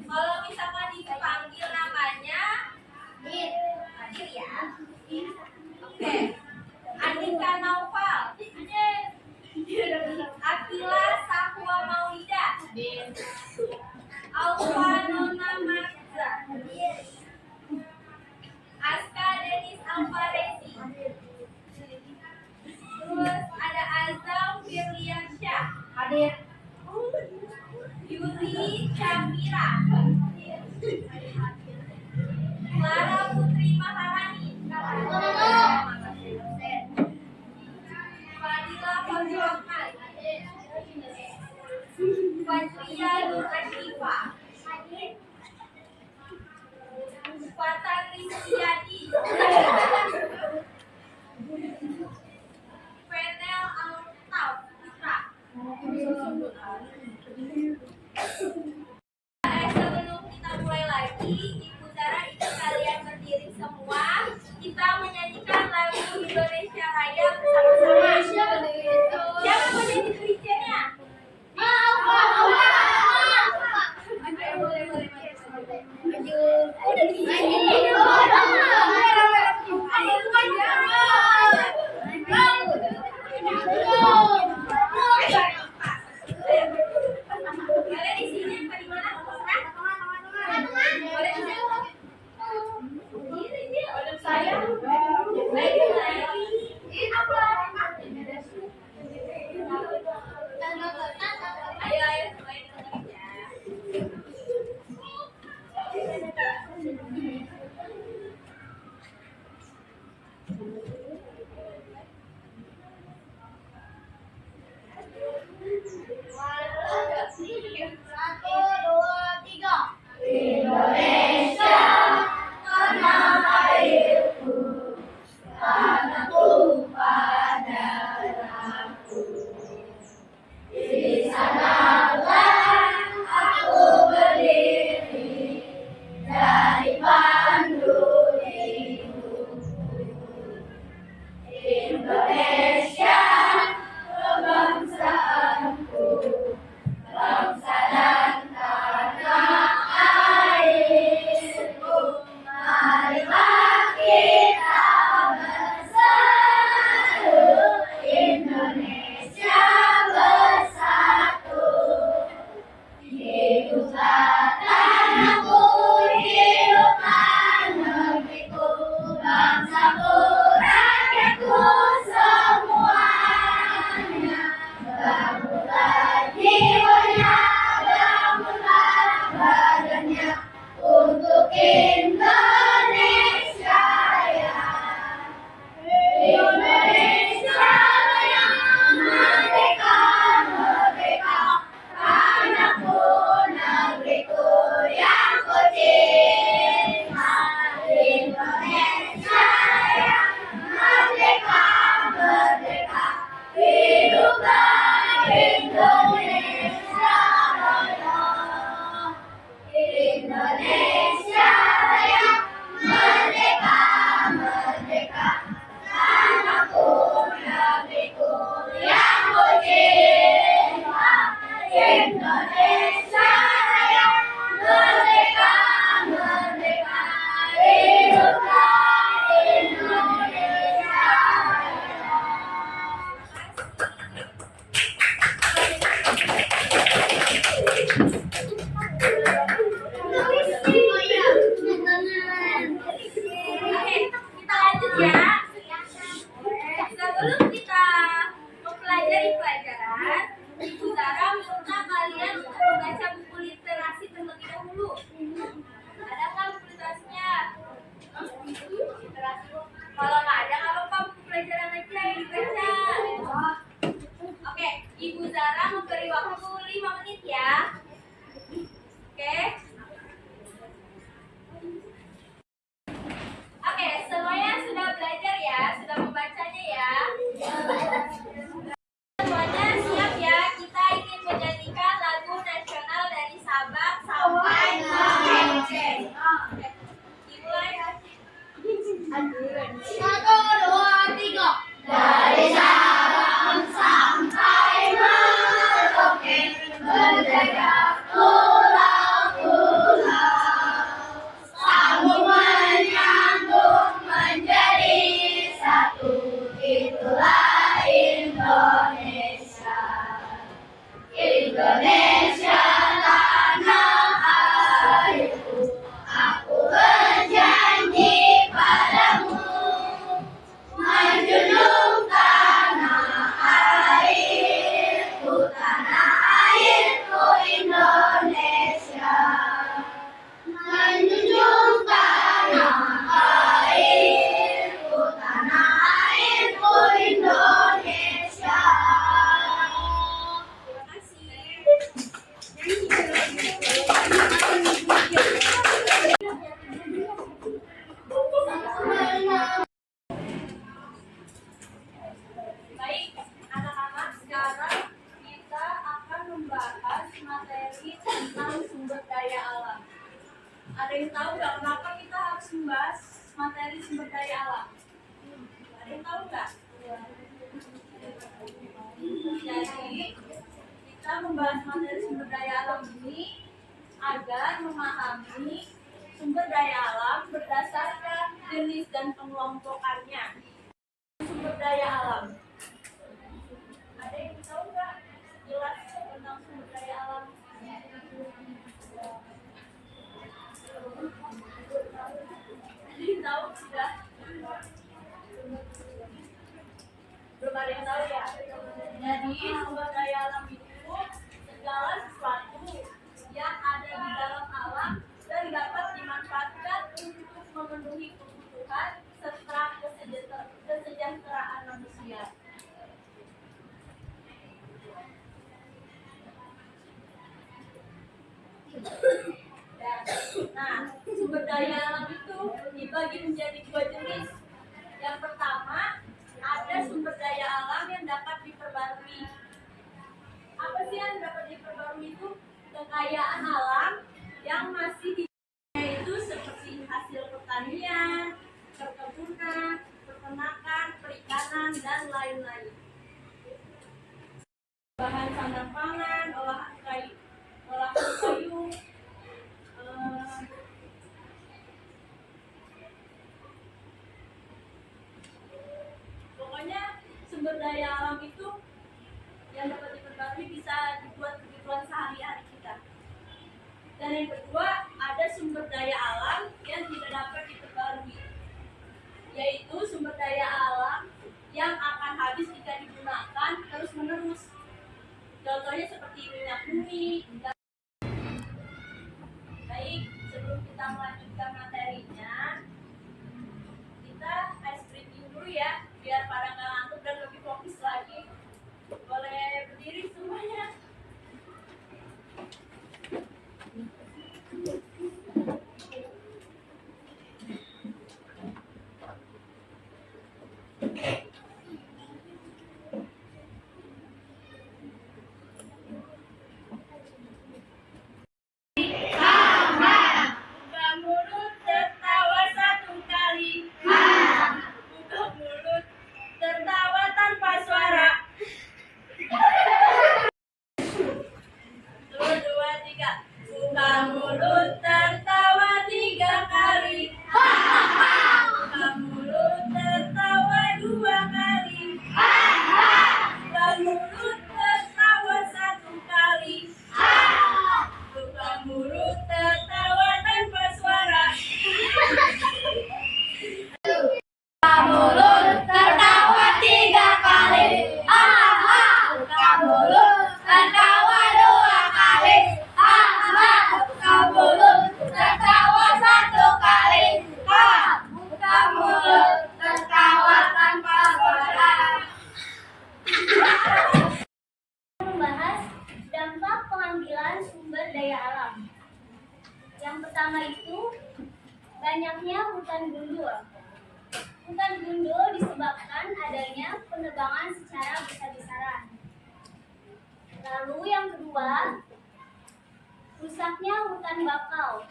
Kalau misalkan dipanggil namanya, hadir ya. Oke. Andika Naufal. Akila Sahwa Maulida. Alfa Nona Marza. Aska Denis Alvarezi. Terus ada Azam Firliansyah. Hadir. Yuri Syafira. Clara Putri Maharani. Fadila Fadilahman. Fajria Nur Ashifa. Fatan Rizkyadi. Fenel Altaf Putra. Sebelum kita mulai lagi, Ibu Zara ingin kalian berdiri semua. Kita menyanyikan lagu Indonesia Raya bersama-sama. Siapa mau jadi Christian-nya? Sebelum kita mempelajari pelajaran, Ibu Zara minta kalian untuk membaca buku literasi terlebih dahulu. Ada nggak buku literasinya? Kalau nggak ada, nggak apa-apa, buku pelajaran aja yang dibaca. Oke, Ibu Zara memberi waktu 5 menit ya. Oke. Oke, semuanya sudah belajar ya, sudah membacanya ya. Semuanya siap ya, kita ingin menyanyikan lagu nasional dari Sabang sampai Merauke. Dimulai. 1, 2, 3. Dari Sabang sampai Merauke. Indonesia tanah airku, aku berjanji padamu menjunjung tanah airku Indonesia, menjunjung tanah airku Indonesia. Baik, anak-anak, sekarang kita akan membahas materi tentang sumber daya alam. Ada yang tahu nggak kenapa kita harus membahas materi sumber daya alam? Ada yang tahu nggak? Jadi, kita membahas materi sumber daya alam ini agar memahami sumber daya alam berdasarkan jenis dan pengelompokannya. Sumber daya alam. Ada yang tahu nggak jelas tentang sumber daya alam? Ada yang tahu sudah? Belum ada yang tahu ya? Jadi sumber daya alam itu segala sesuatu yang ada di dalam alam dan dapat dimanfaatkan untuk memenuhi kebutuhan serta kesejahteraan manusia. Nah, sumber daya alam itu dibagi menjadi dua jenis. Yang pertama, ada sumber daya alam yang dapat diperbarui. Apa sih yang dapat diperbarui itu? Kekayaan alam yang masih di, yaitu seperti hasil pertanian, perkebunan, peternakan, perikanan, dan lain-lain. Bahan sandang pangan, olahan kayu, pokoknya sumber daya alam itu yang dapat diperbarui bisa dibuat kebutuhan sehari-hari kita. Dan yang kedua, ada sumber daya alam yang tidak dapat diperbarui, yaitu sumber daya alam yang akan habis jika digunakan terus-menerus. Contohnya seperti minyak bumi. Baik, sebelum kita melanjutkan materinya, kita ice breaking dulu ya, biar pada nggak ngantuk dan lebih fokus lagi. Boleh berdiri semuanya. Buka mulut tertawa satu kali. Buka mulut tertawa tanpa suara. 1, 2, 3. Buka mulut tertawa 3 kali. Buka mulut tertawa 2 kali. Buka mulut tertawa 1 kali. Buka mulut tertawa tanpa suara. Buka mulut tertawa 3 kali. Buka mulut tertawa 2 kali. Buka mulut tertawa 1 kali. Buka mulut tertawa tanpa suara. Membahas dampak pengambilan sumber daya alam. Yang pertama itu banyaknya hutan gundul. Hutan gundul disebabkan adanya penebangan secara besar-besaran. Lalu yang kedua, rusaknya hutan bakau.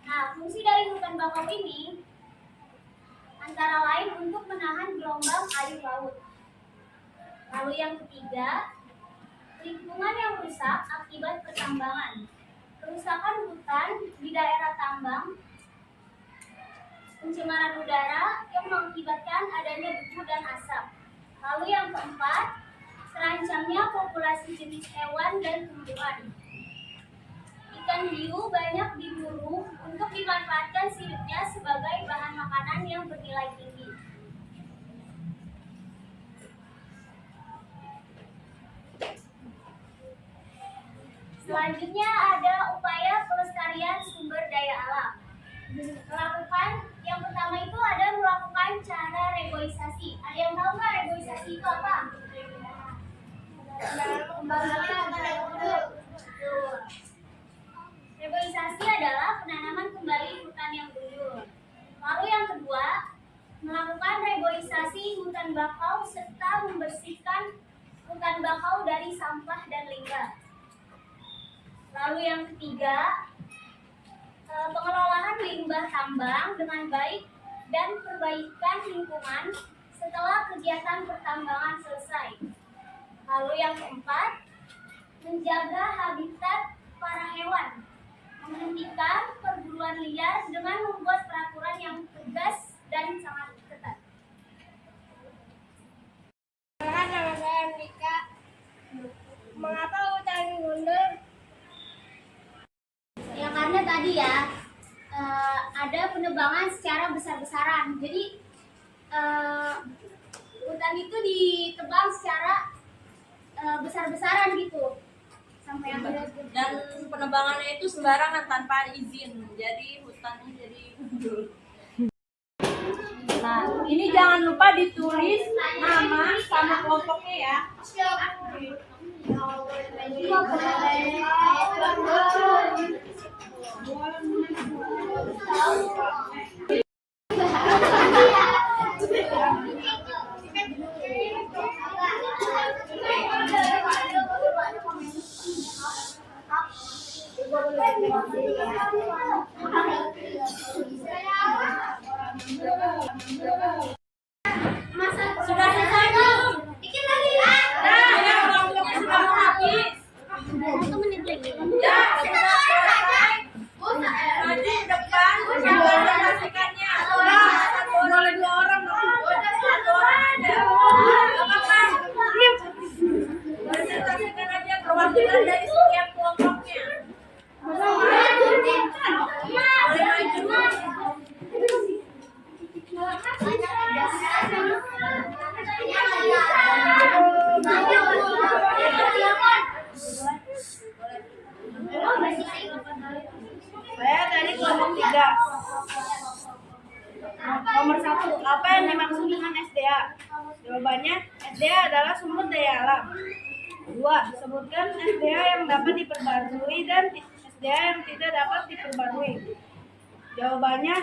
Nah, fungsi dari hutan bakau ini antara lain untuk menahan gelombang air laut. Lalu yang ketiga, lingkungan yang rusak akibat pertambangan. Kerusakan hutan di daerah tambang, pencemaran udara yang mengakibatkan adanya debu dan asap. Lalu yang keempat, terancamnya populasi jenis hewan dan tumbuhan. Ikan hiu banyak diburu untuk dimanfaatkan siripnya sebagai bahan makanan yang bernilai tinggi. Selanjutnya ada upaya pelestarian sumber daya alam. Yang pertama itu ada melakukan cara reboisasi. Ada yang tahu nggak reboisasi itu apa? Reboisasi adalah penanaman kembali hutan yang gundul. Lalu yang kedua, melakukan reboisasi hutan bakau serta membersihkan hutan bakau dari sampah dan limbah. Lalu yang ketiga, pengelolaan limbah tambang dengan baik dan perbaikan lingkungan setelah kegiatan pertambangan selesai. Lalu yang keempat, menjaga habitat para hewan, menghentikan perburuan liar dengan membuat peraturan yang tegas dan sangat ketat. Nama saya Mika. Mengapa hutan gundul? Ya karena tadi ya ada penebangan secara besar-besaran. Jadi hutan itu ditebang secara besar-besaran gitu. Sampai yang Dan penebangannya itu sembarangan tanpa izin. Jadi hutannya jadi gundul. Nah, ini jangan lupa ditulis nama sama kelompoknya ya. Sudah selesai belum? dikit lagi. Nah, ya waktunya sudah mau habis. 1 menit lagi. Ya, sudah selesai. Nanti depan siapa yang pastikannya? Satu boleh 2 orang dong. 1 orang aja. Gak apa-apa. Presentasikan aja perwakilan dari setiap kelompoknya. Boleh maju. Saya dari kelompok 3. Nomor 1, apa yang dimaksud dengan SDA? Jawabannya, SDA adalah sumber daya alam. 2, sebutkan SDA yang dapat diperbarui dan SDA yang tidak dapat diperbarui. Jawabannya,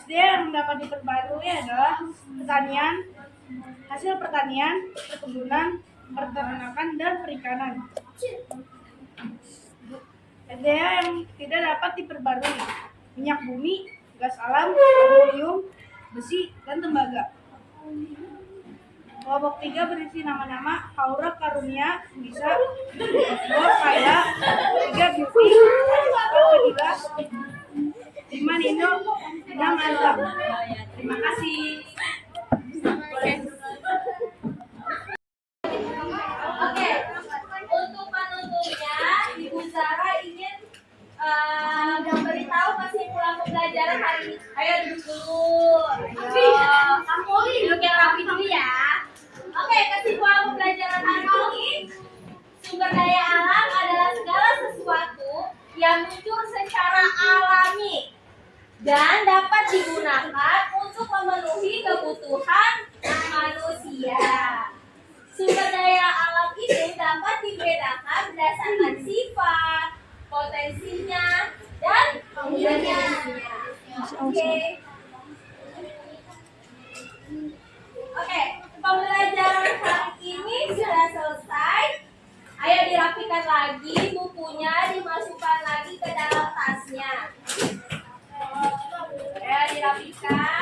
SDA yang dapat diperbarui adalah pertanian, hasil pertanian, perkebunan, peternakan, dan perikanan. SDA yang tidak dapat diperbarui: minyak bumi, gas alam, aluminium, besi, dan tembaga. Kelompok 3 berisi nama-nama: Haura Karunia, Bisa, Bor Kaya, 3 Beauty, 4 Fadila, 5 Nino, 6 Azam. Terima kasih. Oke, untuk penutupnya, Ibu Zara ingin memberitahu kesimpulan pembelajaran hari ini. Ayo duduk dulu. Duduk yang rapi dulu ya. Oke, kesimpulan pembelajaran hari ini, sumber daya alam adalah segala sesuatu yang muncul secara alami dan dapat digunakan untuk memenuhi kebutuhan manusia. Sumber daya alam itu dapat dibedakan berdasarkan sifat, potensinya, dan penggunaannya. Oke. Oke, pembelajaran hari ini sudah selesai. Ayo dirapikan lagi bukunya, dimasukkan lagi ke dalam tasnya. Ayo dirapikan.